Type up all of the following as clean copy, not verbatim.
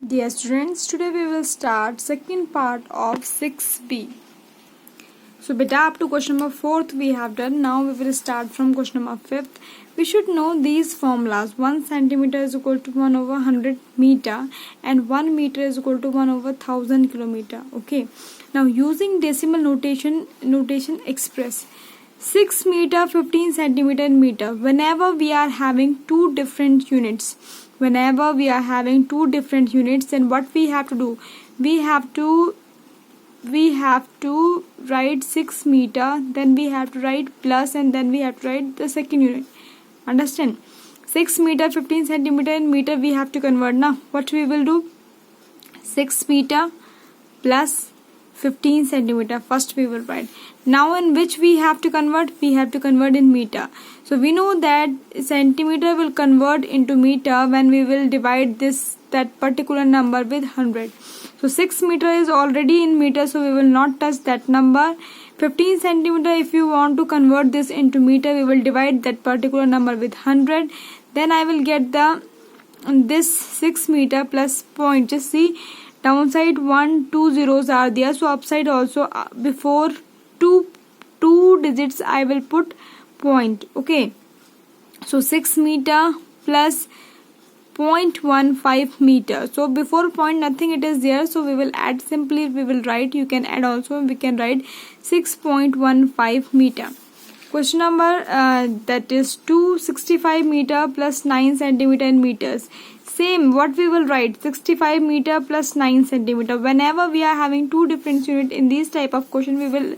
Dear students, today we will start second part of 6b. So beta, up to question number 4th we have done. Now we will start from question number 5th. We should know these formulas. 1 centimeter is equal to 1 over 100 meter and 1 meter is equal to 1 over 1000 kilometer. Okay. Now using decimal notation express 6 meter, 15 centimeter and meter. Whenever we are having two different units, then what we have to do? We have to write 6 meter, then we have to write plus, and then we have to write the second unit. Understand? 6 meter, 15 centimeter and meter we have to convert. Now what we will do? 6 meter plus 15 centimeter first we will write. Now in which we have to convert? We have to convert in meter. So we know that centimeter will convert into meter when we will divide that particular number with 100. So 6 meter is already in meter, so we will not touch that number. 15 centimeter, if you want to convert this into meter, we will divide that particular number with 100. Then I will get this 6 meter plus point. Just see, downside 1 2 zeros are there, so upside also before two digits I will put point. Okay, so 6 meter plus 0.15 meter. So before point nothing it is there, so we will add. Simply we will write, you can add also, we can write 6.15 meter. Question number that is 265 meter plus 9 centimeter in meters. Same, what we will write? 65 meter plus 9 centimeter. Whenever we are having two different units in these type of question, we will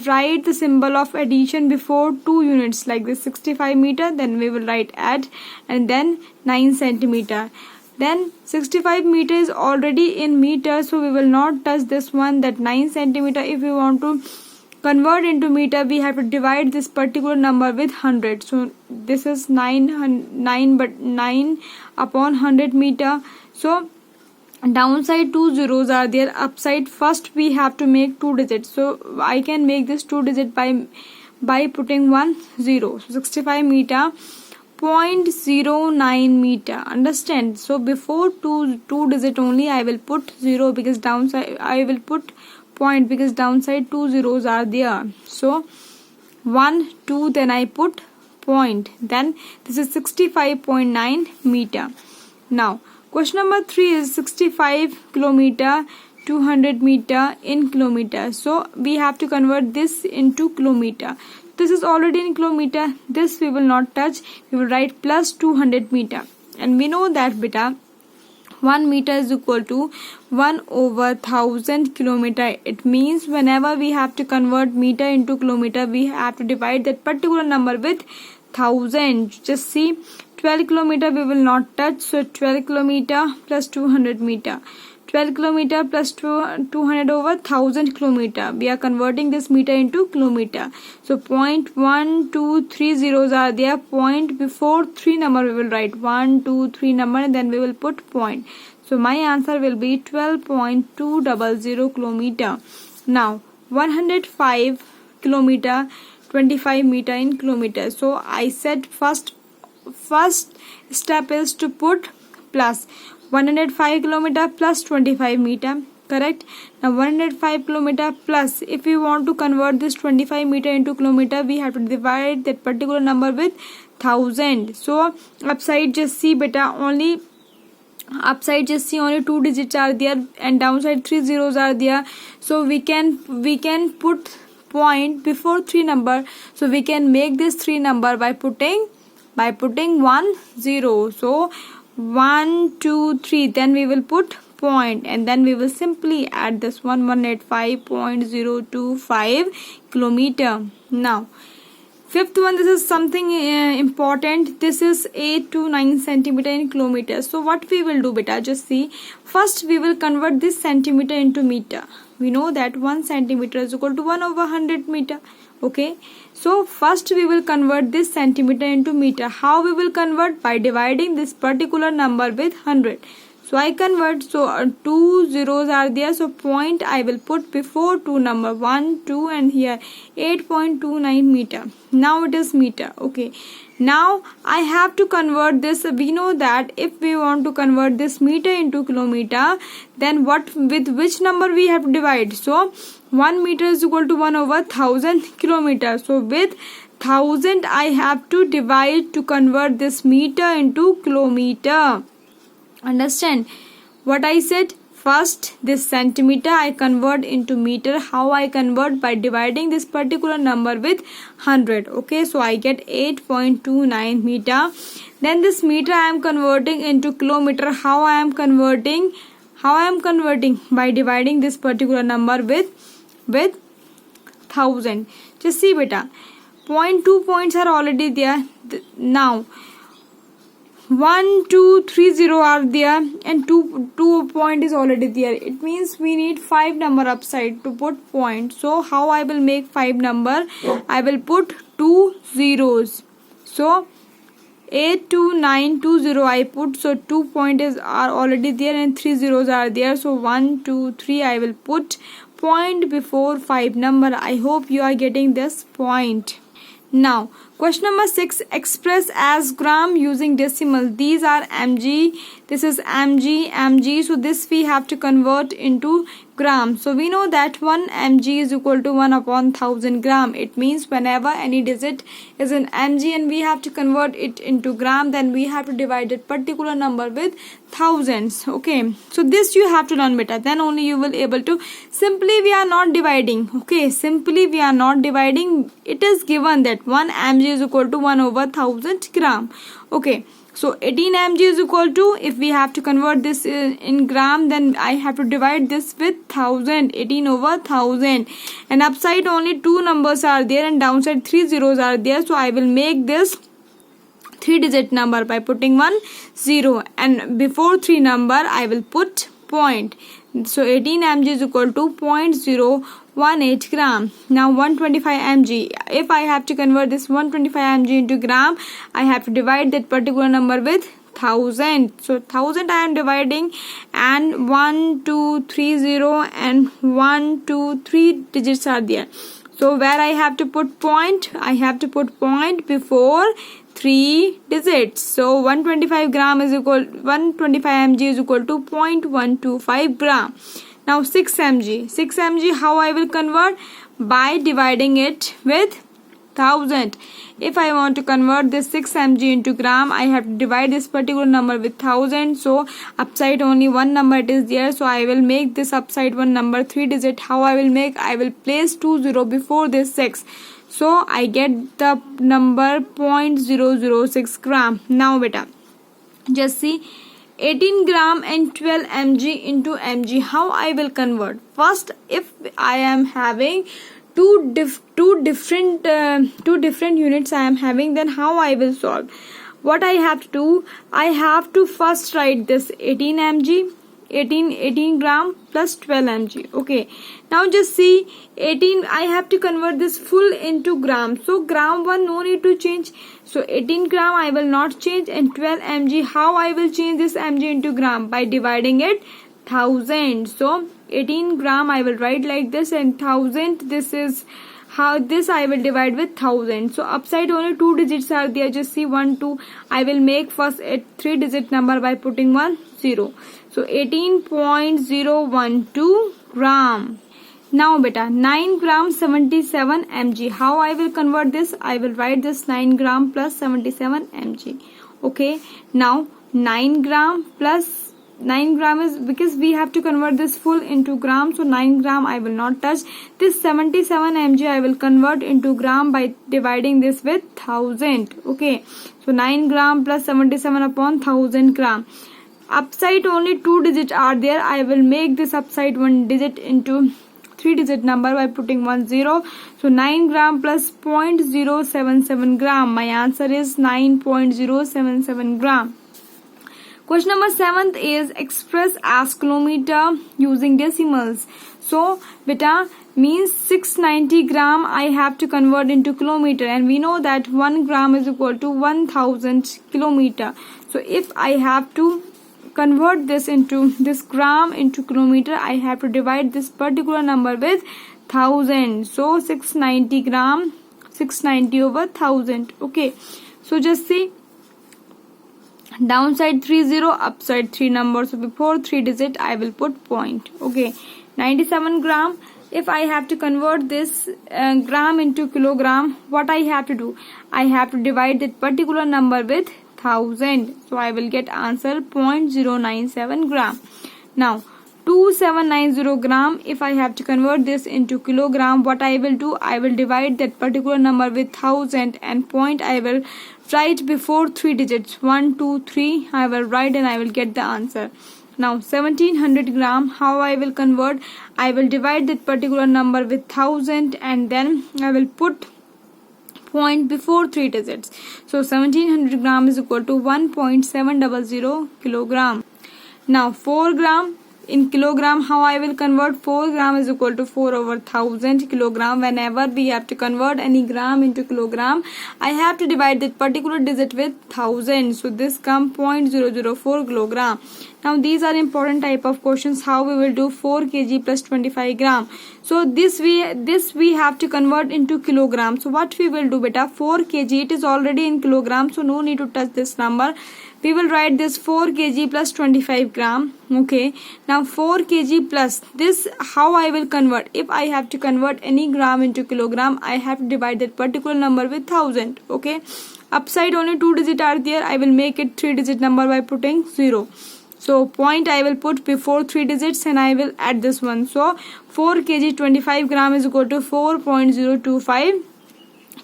write the symbol of addition before two units, like this 65 meter, then we will write add, and then 9 centimeter. Then 65 meter is already in meter, so we will not touch this one. That 9 centimeter, if we want to convert into meter, we have to divide this particular number with 100. So this is 9 upon 100 meter. So downside 2 zeros are there, upside first we have to make 2 digits. So I can make this 2 digit by putting 1 0. So 65 meter 0.09 meter. Understand? So before two digit only I will put 0, because downside I will put point, because downside 2 zeros are there. So 1 2, then I put point, then this is 65.9 meter. Now question number 3 is 65 kilometer 200 meter in kilometer. So we have to convert this into kilometer. This is already in kilometer, this we will not touch. We will write plus 200 meter, and we know that beta 1 meter is equal to 1 over 1000 kilometer. It means whenever we have to convert meter into kilometer, we have to divide that particular number with 1000. Just see, 12 kilometer we will not touch, so 12 kilometer plus 200 meter. 12 kilometer plus 200 over 1000 kilometer. We are converting this meter into kilometer. So 0.123 zeros are there. Point before 3 number we will write 1 2 3 number, and then we will put point. So my answer will be 12.200 kilometer. Now 105 kilometer 25 meter in kilometer. So I said first step is to put plus 105 kilometer plus 25 meter, correct? Now 105 kilometer plus, if we want to convert this 25 meter into kilometer, we have to divide that particular number with 1000. So upside just see beta, only upside just see only 2 digits are there, and downside 3 zeros are there. So we can put point before 3 number. So we can make this 3 number by putting 1 0. So 1 2 3, then we will put point, and then we will simply add this 185.025 kilometer. Now fifth one, this is something important. This is 8 to 9 centimeter in kilometer. So what we will do beta, just see, first we will convert this centimeter into meter. We know that 1 centimeter is equal to 1 over 100 meter. Okay, so first we will convert this centimeter into meter. How we will convert? By dividing this particular number with 100. So I convert, so 2 zeros are there, so point I will put before two number 1 2 and here 8.29 meter. Now it is meter. Okay, now I have to convert this. We know that if we want to convert this meter into kilometer, then what, with which number we have to divide? So 1 meter is equal to 1 over 1000 kilometers. So with 1000 I have to divide to convert this meter into kilometer. Understand what I said? First, this centimeter I convert into meter. How I convert? By dividing this particular number with 100. Okay, so I get 8.29 meter. Then this meter I am converting into kilometer. How I am converting? By dividing this particular number with 1000. Just see beta, 2 points are already there. Now 1 2 3 0 are there and 2 point is already there. It means we need 5 number upside to put point. So how I will make 5 number? I will put 2 zeros. So 82920 I put. So 2 points are already there and 3 zeros are there. So 1 2 3 I will put point before 5 number. I hope you are getting this point. Now question number 6, express as gram using decimal. These are mg, this is mg. So this we have to convert into gram. So we know that 1 mg is equal to 1 upon 1000 gram. It means whenever any digit is in mg and we have to convert it into gram, then we have to divide that particular number with thousands. Okay, so this you have to learn better, then only you will able to. Simply we are not dividing. Okay, simply we are not dividing. It is given that 1 mg is equal to 1 over 1000 gram. Okay, so 18 mg is equal to, if we have to convert this in gram, then I have to divide this with 1000, 18 over 1000, and upside only 2 numbers are there and downside 3 zeros are there. So I will make this 3-digit number by putting 1 0 and before 3 number I will put point. So 18 mg is equal to 0.018 gram. Now 125 mg. If I have to convert this 125 mg into gram, I have to divide that particular number with 1000. So 1000 I am dividing, and 1 2 3 0 and 1 2 3 digits are there. So where I have to put point? I have to put point before 3 digits. So 125 mg is equal to 0.125 gram. Now 6 mg, how I will convert? By dividing it with 1000. If I want to convert this 6 mg into gram, I have to divide this particular number with 1000. So upside only one number it is there. So I will make this upside one number 3 digit. How I will make? I will place 20 before this 6. So I get the number 0.006 gram. Now beta, just see 18 gram and 12 mg into mg. How I will convert? First, if I am having two different units I am having, then how I will solve? What I have to do? I have to first write this 18 mg, 18 gram plus 12 mg. Okay, now just see 18, I have to convert this full into gram. So gram 1 no need to change. So 18 gram I will not change, and 12 mg, how I will change this mg into gram? By dividing it 1000. So 18 gram I will write like this, and 1000, this is how this I will divide with 1000. So upside only 2 digits are there. Just see 1 2. I will make first a 3-digit number by putting 1 0. So 18.012 gram. Now beta, 9 gram 77 mg. How I will convert this? I will write this 9 gram plus 77 mg. Okay, now 9 gram plus 9 gram is, because we have to convert this full into gram, so 9 gram I will not touch. This 77 mg I will convert into gram by dividing this with 1000. Okay, so 9 gram plus 77 upon 1000 gram. Upside only 2 digits are there. I will make this upside 1 digit into 3-digit number by putting 1 0. So 9 gram plus 0.077 gram. My answer is 9.077 gram. Question number 7 is express as kilometer using decimals. So beta, means 690 gram I have to convert into kilometer, and we know that 1 gram is equal to 1000 kilometer. So if I have to convert this gram into kilometer, I have to divide this particular number with 1000. So 690 gram, 690 over 1000. Okay, so just see, downside 30, upside 3 numbers. So before 3 digit I will put point. Okay, 97 gram. If I have to convert this gram into kilogram, what I have to do? I have to divide that particular number with 1000. So I will get answer 0.097 gram. Now 2790 gram. If I have to convert this into kilogram, what I will do? I will divide that particular number with 1000 and point I will write before 3 digits. 1, 2, 3 I will write and I will get the answer. Now 1700 gram, how I will convert? I will divide that particular number with 1000 and then I will put point before 3 digits. So 1700 gram is equal to 1.700 kilogram. Now 4 gram. In kilogram, how I will convert? 4 gram is equal to 4 over 1000 kilogram. Whenever we have to convert any gram into kilogram, I have to divide that particular digit with 1000. So this comes 0.004 kilogram. Now these are important type of questions. How we will do 4 kg plus 25 gram. So this we have to convert into kilogram. So what we will do, beta? 4 kg, it is already in kilogram, so no need to touch this number. We will write this 4 kg plus 25 gram. Okay, now 4 kg plus this, how I will convert? If I have to convert any gram into kilogram, I have to divide that particular number with 1000. Okay, upside only 2 digit are there. I will make it 3 digit number by putting 0. So point I will put before 3 digits and I will add this one. So 4 kg 25 gram is equal to 4.025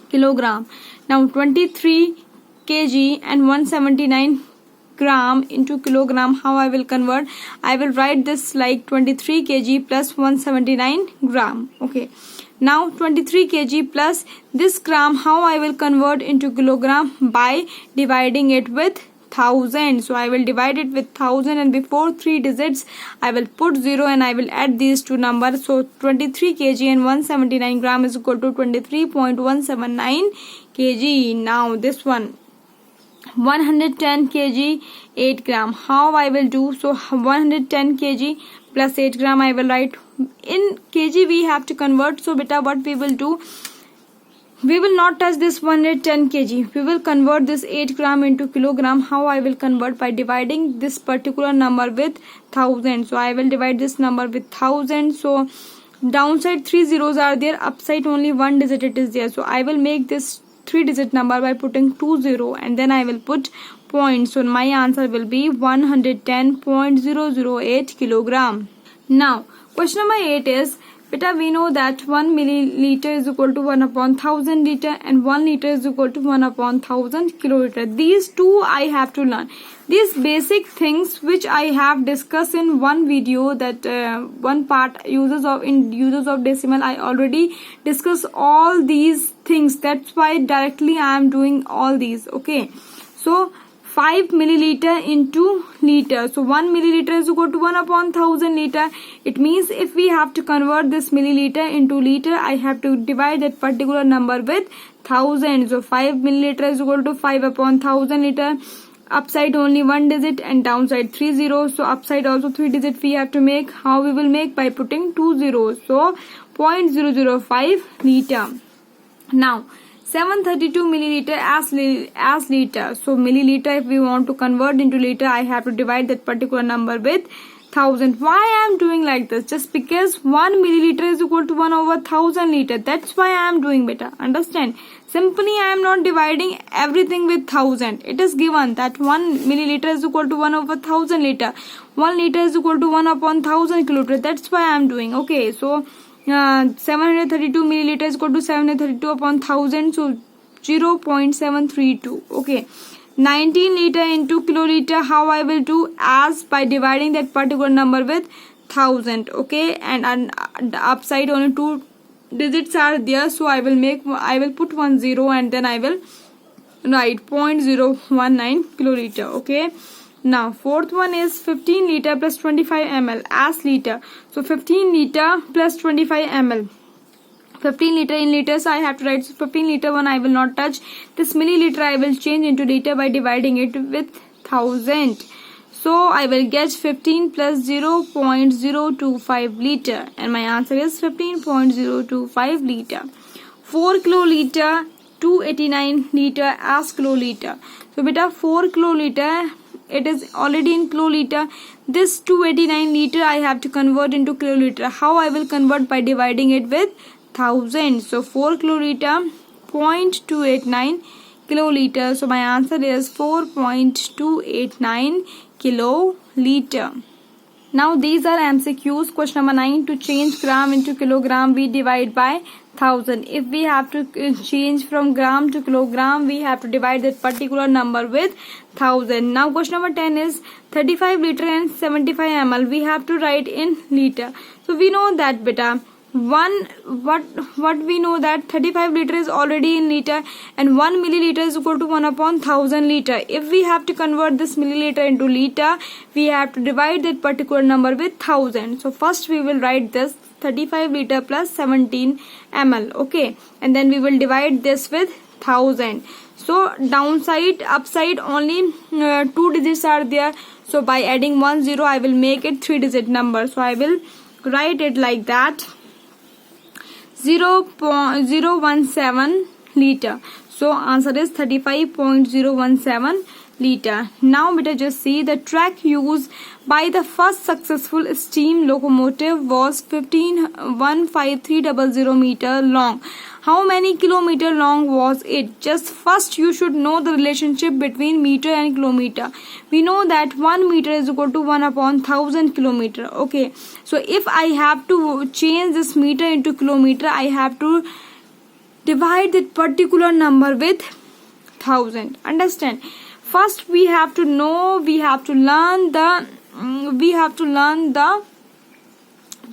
kilogram. Now 23 kg and 179 gram into kilogram, how I will convert? I will write this like 23 kg plus 179 gram. Okay, now 23 kg plus this gram, how I will convert into kilogram? By dividing it with 1000. So I will divide it with 1000 and before 3 digits I will put 0 and I will add these two numbers. So 23 kg and 179 gram is equal to 23.179 kg. Now this one 110 kg 8 gram, how I will do? So 110 kg plus 8 gram I will write. In kg we have to convert. So beta, what we will do? We will not touch this 110 kg. We will convert this 8 gram into kilogram. How I will convert? By dividing this particular number with 1000. So I will divide this number with 1000. So downside 3 zeros are there, upside only 1 digit it is there. So I will make this 3 digit number by putting 20 and then I will put point. So my answer will be 110.008 kilogram. Now question number 8 is, beta, we know that 1 milliliter is equal to 1 upon 1000 liter and 1 liter is equal to 1 upon 1000 kiloliter. These two I have to learn. These basic things which I have discussed in one video, that one part uses of decimal, I already discussed all these things. That's why directly I am doing all these. Okay, so 5 milliliter into liter. So 1 milliliter is equal to 1 upon 1000 liter. It means if we have to convert this milliliter into liter, I have to divide that particular number with 1000. So 5 milliliter is equal to 5 upon 1000 liter. Upside only 1 digit and downside 3 zeros. So upside also 3 digit we have to make. How we will make? By putting 2 zeros. So 0.005 liter. Now 732 milliliter as liter. So milliliter, if we want to convert into liter, I have to divide that particular number with 1000. Why I am doing like this? Just because 1 milliliter is equal to 1 over 1000 liter. That's why I am doing, beta. Understand? Simply I am not dividing everything with 1000. It is given that 1 milliliter is equal to 1 over 1000 liter. 1 liter is equal to 1 upon 1000 kiloliter. That's why I am doing. Okay, so 732 milliliter is equal to 732 upon 1000. So 0.732. Okay, 19 liter into kiloliter, how I will do? As by dividing that particular number with 1000. Okay, and the upside only 2 digits are there, so I will put 10 and then I will write 0.019 kiloliter. Okay, now fourth one is 15 liter plus 25 ml as liter. So 15 liter plus 25 ml. 15 liter in liters I have to write. So 15 liter one I will not touch. This milliliter I will change into liter by dividing it with 1000. So I will get 15 plus 0.025 liter, and my answer is 15.025 liter. 4 kiloliter, 289 liter as kiloliter. So beta 4 kiloliter, it is already in kiloliter. This 289 liter I have to convert into kiloliter. How I will convert? By dividing it with 1000. So 4 kiloliter, 0.289 kiloliter. So my answer is 4.289 kiloliter. Now these are MCQs. Question number 9. To change gram into kilogram, we divide by 1000. If we have to change from gram to kilogram, we have to divide that particular number with 1000. Now question number 10 is 35 liter and 75 ml. We have to write in liter. So we know that beta what we know that 35 liter is already in liter, and 1 milliliter is equal to 1 upon 1000 liter. If we have to convert this milliliter into liter, we have to divide that particular number with 1000. So first we will write this 35 liter plus 17 ml, okay, and then we will divide this with 1000. So downside, upside, only 2 digits are there. So by adding 10 I will make it 3-digit number. So I will write it like that, 0.017 liter. So answer is 35.017 liter. Now beta just see the track used by the first successful steam locomotive was 15300 meter long. How many kilometer long was it? Just first you should know the relationship between meter and kilometer. We know that 1 meter is equal to 1 upon 1000 kilometer. Okay, so if I have to change this meter into kilometer, I have to divide that particular number with 1000. Understand? First we have to know, we have to learn the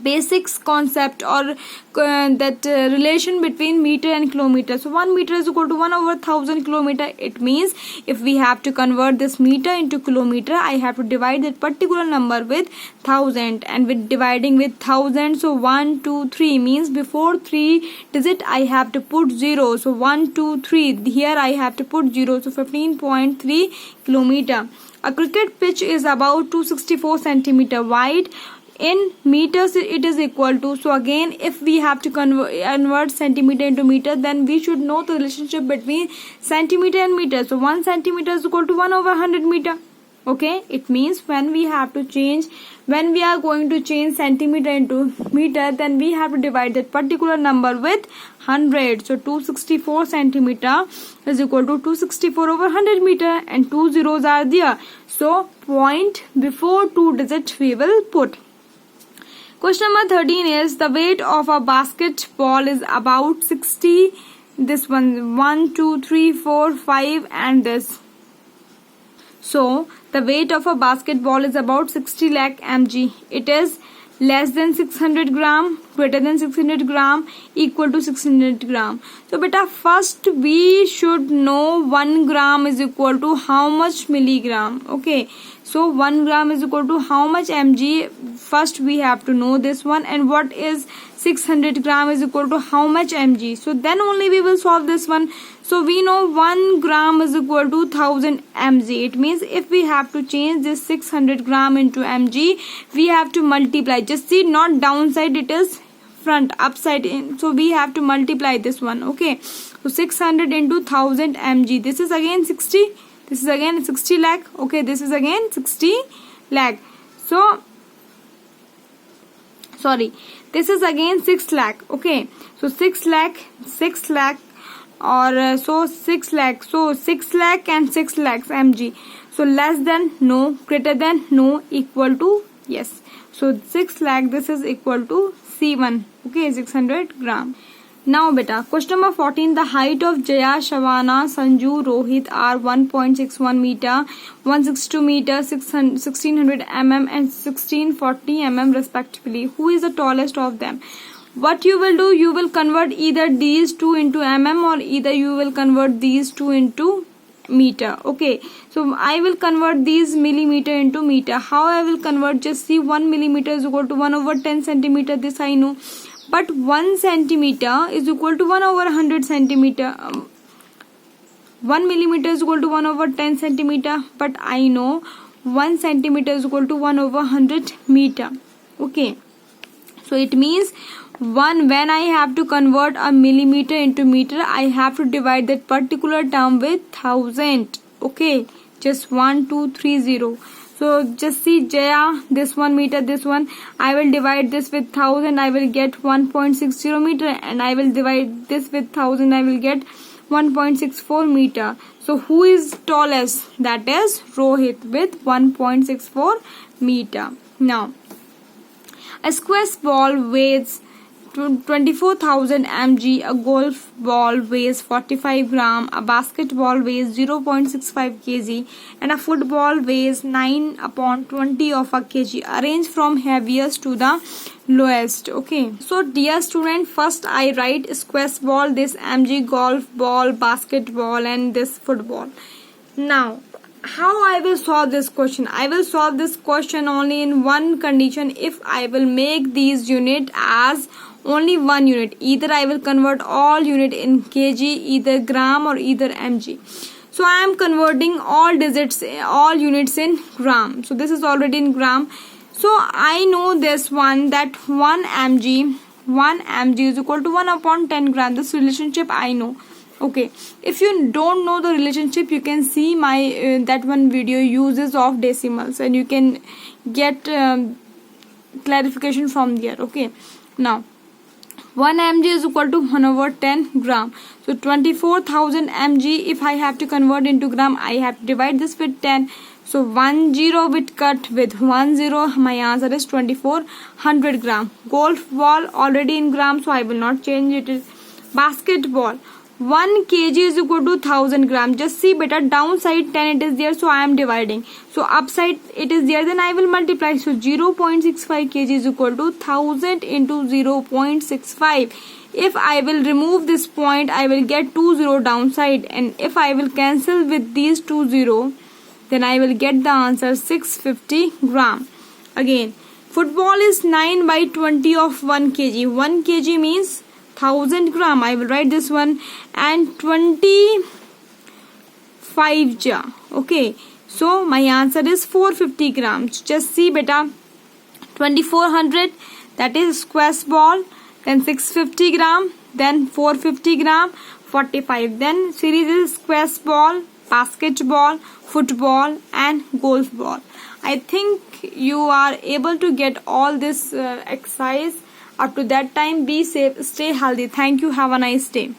basics concept or that relation between meter and kilometer. So 1 meter is equal to 1 over 1000 kilometer. It means if we have to convert this meter into kilometer, I have to divide that particular number with 1000, and with dividing with 1000, so 1 2 3 means before 3 digit I have to put 0. So 1 2 3, here I have to put 0. So 15.3 kilometer. A cricket pitch is about 264 centimeter wide. In meters it is equal to, so again if we have to convert centimeter into meter, then we should know the relationship between centimeter and meter. So 1 centimeter is equal to 1 over 100 meter. Okay, it means when we are going to change centimeter into meter, then we have to divide that particular number with 100. So 264 centimeter is equal to 264 over 100 meter, and 2 zeros are there. So point before 2 digit we will put. Question number 13 is the weight of a basketball is about 60. This one 1 2 3 4 5 and this. So the weight of a basketball is about 60 lakh mg. It is less than 600 gram, greater than 600 gram, equal to 600 gram. So beta first we should know 1 gram is equal to how much milligram. Okay, so 1 gram is equal to how much mg. First we have to know this one, and what is 600 gram is equal to how much mg. So then only we will solve this one. So we know 1 gram is equal to 1000 mg. It means if we have to change this 600 gram into mg, we have to multiply. Just see, not downside, it is front, upside in. So we have to multiply this one. Okay, so 600 into 1000 mg. This is again 60. This is again 60 lakh. Okay, this is again 60 lakh. So sorry, this is again 6 lakh. Okay, so 6 lakh or so 6 lakh. So 6 lakh and 6 lakhs mg. So less than no, greater than no, equal to yes. So 6 lakh, this is equal to C1. Okay, 600 gram. Now beta, question number 14. The height of Jaya, Shavana, Sanju, Rohit are 1.61 meter, 162 meter, 1600 mm and 1640 mm respectively. Who is the tallest of them? What you will do, you will convert either these two into mm or either you will convert these two into meter. Okay, so I will convert these millimeter into meter. How I will convert? Just see, 1 millimeter is equal to 1 over 10 centimeter. This I know. But 1 centimeter is equal to 1 over 100 centimeter. 1 millimeter is equal to 1 over 10 centimeter. But I know 1 centimeter is equal to 1 over 100 meter. Okay, so it means when I have to convert a millimeter into meter, I have to divide that particular term with 1000. Okay, just 1230. So just see, Jaya, this one meter, this one, I will divide this with 1000, I will get 1.60 meter, and I will divide this with 1000, I will get 1.64 meter. So who is tallest? That is Rohit with 1.64 meter. Now, a squash ball weighs 24,000 mg, a golf ball weighs 45 gram, a basketball weighs 0.65 kg, and a football weighs 9 upon 20 of a kg. Arrange from heaviest to the lowest. Okay, so dear student, first I write squash ball, this mg, golf ball, basketball, and this football. Now, how I will solve this question? I will solve this question only in one condition, if I will make these unit as only one unit. Either I will convert all unit in kg, either gram or either mg. So I am converting all digits, all units in gram. So this is already in gram. So I know this one, that 1 mg is equal to 1 upon 10 gram. This relationship I know. Okay, if you don't know the relationship, you can see my that one video, uses of decimals, and you can get clarification from there. Okay, now 1 mg is equal to 1 over 10 gram. So 24,000 mg, if I have to convert into gram, I have to divide this with 10. So 1 0 with cut with 1 0. My answer is 2400 gram. Golf ball already in gram, so I will not change it. Basketball, 1 kg is equal to 1000 gram. Just see beta, downside 10 it is there, so I am dividing. So upside it is there, then I will multiply. So 0.65 kg is equal to 1000 into 0.65. If I will remove this point, I will get 20 downside, and if I will cancel with these 20, then I will get the answer 650 gram. Again, football is 9 by 20 of 1 kg. 1 kg means 1000 gram. I will write this one, and 25 ja. Okay, so my answer is 450 grams. Just see beta, 2400, that is squash ball, then 650 gram, then 450 gram, 45. Then series is squash ball, basketball, football, and golf ball. I think you are able to get all this exercise. Up to that time, be safe, stay healthy. Thank you. Have a nice day.